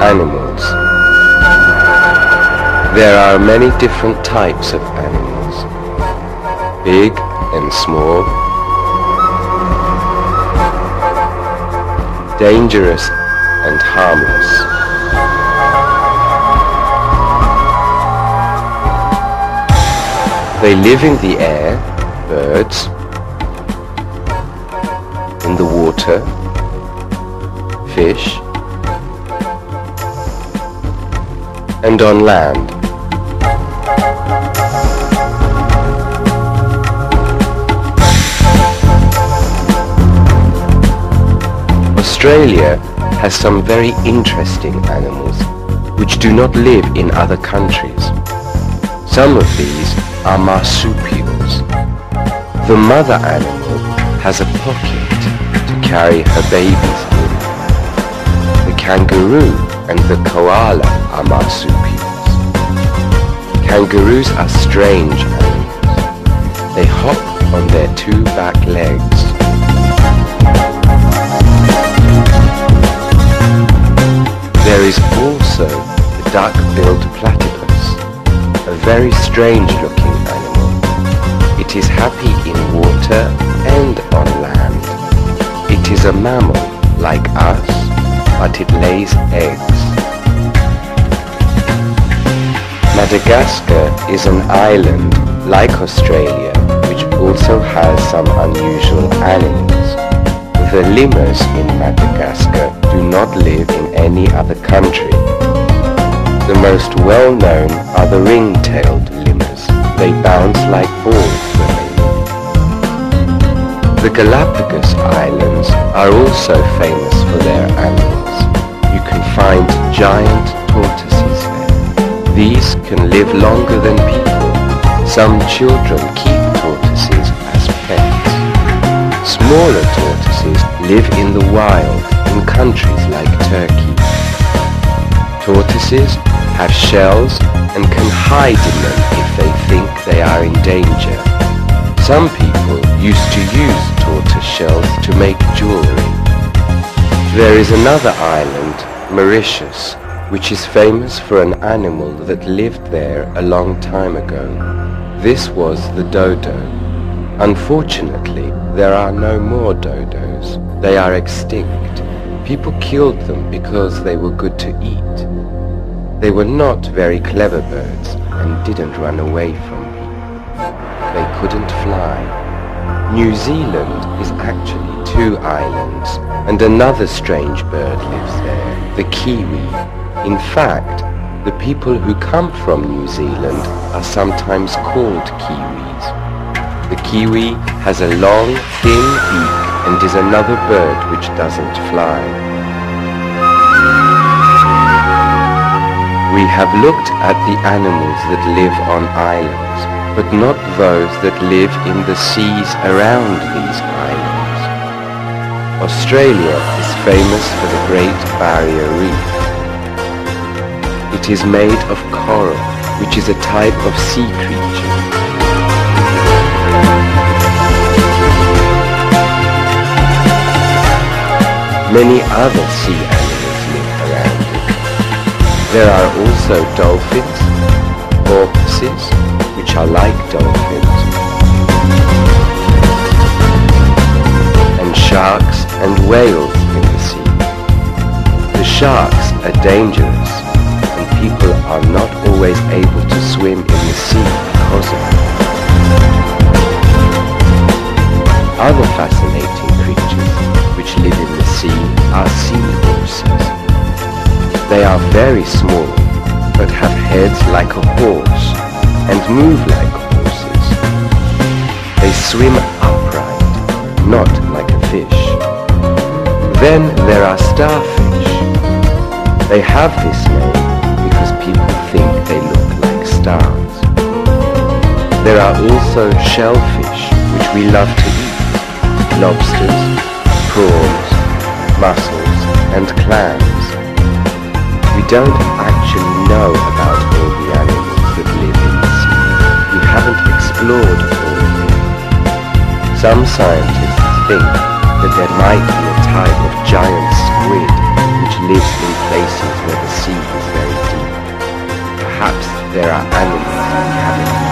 Animals. There are many different types of animals, big and small, dangerous and harmless. They live in the air, birds, in the water, fish, and on land. Australia has some very interesting animals which do not live in other countries. Some of these are marsupials. The mother animal has a pocket to carry her babies in. The kangaroo and the koala are marsupials. Kangaroos are strange animals. They hop on their two back legs. There is also the duck-billed platypus, a very strange-looking animal. It is happy in water and on land. It is a mammal like us, but it lays eggs. Madagascar is an island like Australia, which also has some unusual animals. The lemurs in Madagascar do not live in any other country. The most well-known are the ring-tailed lemurs. They bounce like balls when they move. The Galapagos Islands are also famous for their animals. You can find giant tortoises there. These can live longer than people. Some children keep tortoises as pets. Smaller tortoises live in the wild in countries like Turkey. Tortoises have shells and can hide in them if they think they are in danger. Some people used to use tortoise shells to make jewelry. There is another island, Mauritius, which is famous for an animal that lived there a long time ago. This was the dodo. Unfortunately, there are no more dodos. They are extinct. People killed them because they were good to eat. They were not very clever birds and didn't run away from people. They couldn't fly. New Zealand is actually two islands, and another strange bird lives there, the kiwi. In fact, the people who come from New Zealand are sometimes called kiwis. The kiwi has a long, thin beak and is another bird which doesn't fly. We have looked at the animals that live on islands, but not those that live in the seas around these islands. Australia is famous for the Great Barrier Reef. It is made of coral, which is a type of sea creature. Many other sea animals live around it. There are also dolphins, porpoises, which are like dolphins, and sharks and whales in the sea. The sharks are dangerous, and people are not always able to swim in the sea because of it. Other fascinating creatures which live in the sea are seahorses. They are very small, but have heads like a horse and move like horses. They swim upright, not like a fish. Then there are starfish. They have this name because people think they look like stars. There are also shellfish, which we love to eat, lobsters, prawns, mussels, and clams. We don't actually know about all the animals that live in the sea. We haven't explored all of them. Some scientists think that there might be a type of giant squid which lives in places where the sea is very deep. Perhaps there are animals inhabiting